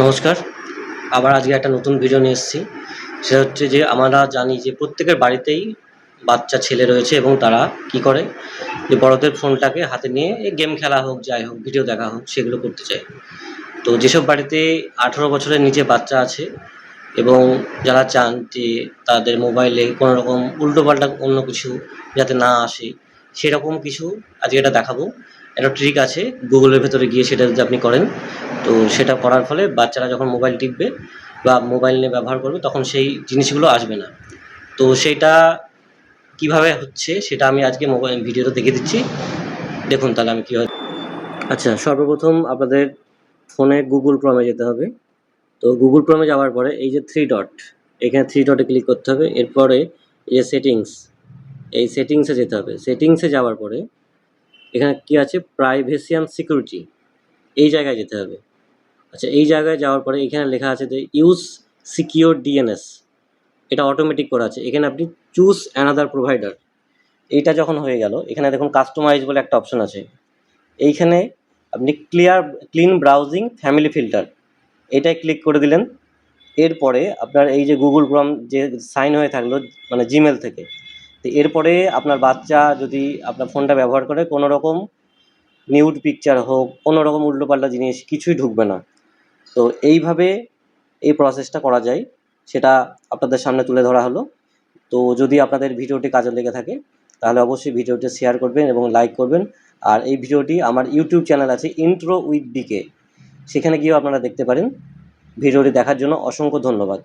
নমস্কার। আবার আজকে একটা নতুন ভিডিও নিয়ে এসেছি। সেটা হচ্ছে যে আমরা জানি যে প্রত্যেকের বাড়িতেই বাচ্চা ছেলে রয়েছে এবং তারা কি করে যে বড়দের ফোনটাকে হাতে নিয়ে এই গেম খেলা হোক, যাই হোক, ভিডিও দেখা হোক সেগুলো করতে চায়। তো যেসব বাড়িতে 18 বছরের নিচে বাচ্চা আছে এবং যারা চান যে তাদের মোবাইলে কোনো রকম উল্টোপাল্টা অন্য কিছু যাতে না আসে, সেরকম কিছু আজকে এটা দেখাবো। একটা ট্রিক আছে, গুগলের ভেতরে গিয়ে সেটা যদি আপনি করেন, তো সেটা করার ফলে বাচ্চারা যখন মোবাইল টিপবে বা মোবাইল নিয়ে ব্যবহার করবে তখন সেই জিনিসগুলো আসবে না। তো সেইটা কিভাবে হচ্ছে সেটা আমি আজকে মোবাইল ভিডিওতে দেখিয়ে দিচ্ছি। দেখুন তাহলে আমি কীভাবে। আচ্ছা, সর্বপ্রথম আপনাদের ফোনে গুগল ক্রমে যেতে হবে। তো গুগল ক্রমে যাওয়ার পরে এই যে থ্রি ডট, এখানে থ্রি ডটে ক্লিক করতে হবে। এরপরে এই যে সেটিংস, এই সেটিংসে যেতে হবে। সেটিংসে যাওয়ার পরে এখানে কি আছে, প্রাইভেসি অ্যান্ড সিকিউরিটি, এই জায়গায় যেতে হবে। আচ্ছা, এই জায়গায় যাওয়ার পরে এখানে লেখা আছে যে ইউজ সিকিউর ডিএনএস, এটা অটোমেটিক করা আছে। এখানে আপনি চুজ অ্যানাদার প্রোভাইডার, এইটা যখন হয়ে গেল এখানে দেখুন কাস্টমাইজ বলে একটা অপশন আছে। এইখানে আপনি ক্লিন ব্রাউজিং ফ্যামিলি ফিল্টার, এটাই ক্লিক করে দিলেন। এরপরে আপনার এই যে গুগল ক্রোম যে সাইন হয়ে থাকলো মানে জিমেল থেকে, তো এরপরে আপনার বাচ্চা যদি আপনার ফোনটা ব্যবহার করে কোনো রকম নিউড পিকচার হোক, কোনো রকম উল্টোপাল্টা জিনিস কিছুই ঢুকবে না। তো এইভাবে এই প্রসেসটা করা যায়, সেটা আপনাদের সামনে তুলে ধরা হলো। তো যদি আপনাদের ভিডিওটি কাজে লেগে থাকে তাহলে অবশ্যই ভিডিওটি শেয়ার করবেন এবং লাইক করবেন। আর এই ভিডিওটি আমার ইউটিউব চ্যানেল আছে ইন্ট্রো উইথ বিকে, সেখানে গিয়েও আপনারা দেখতে পারেন। ভিডিওটি দেখার জন্য অসংখ্য ধন্যবাদ।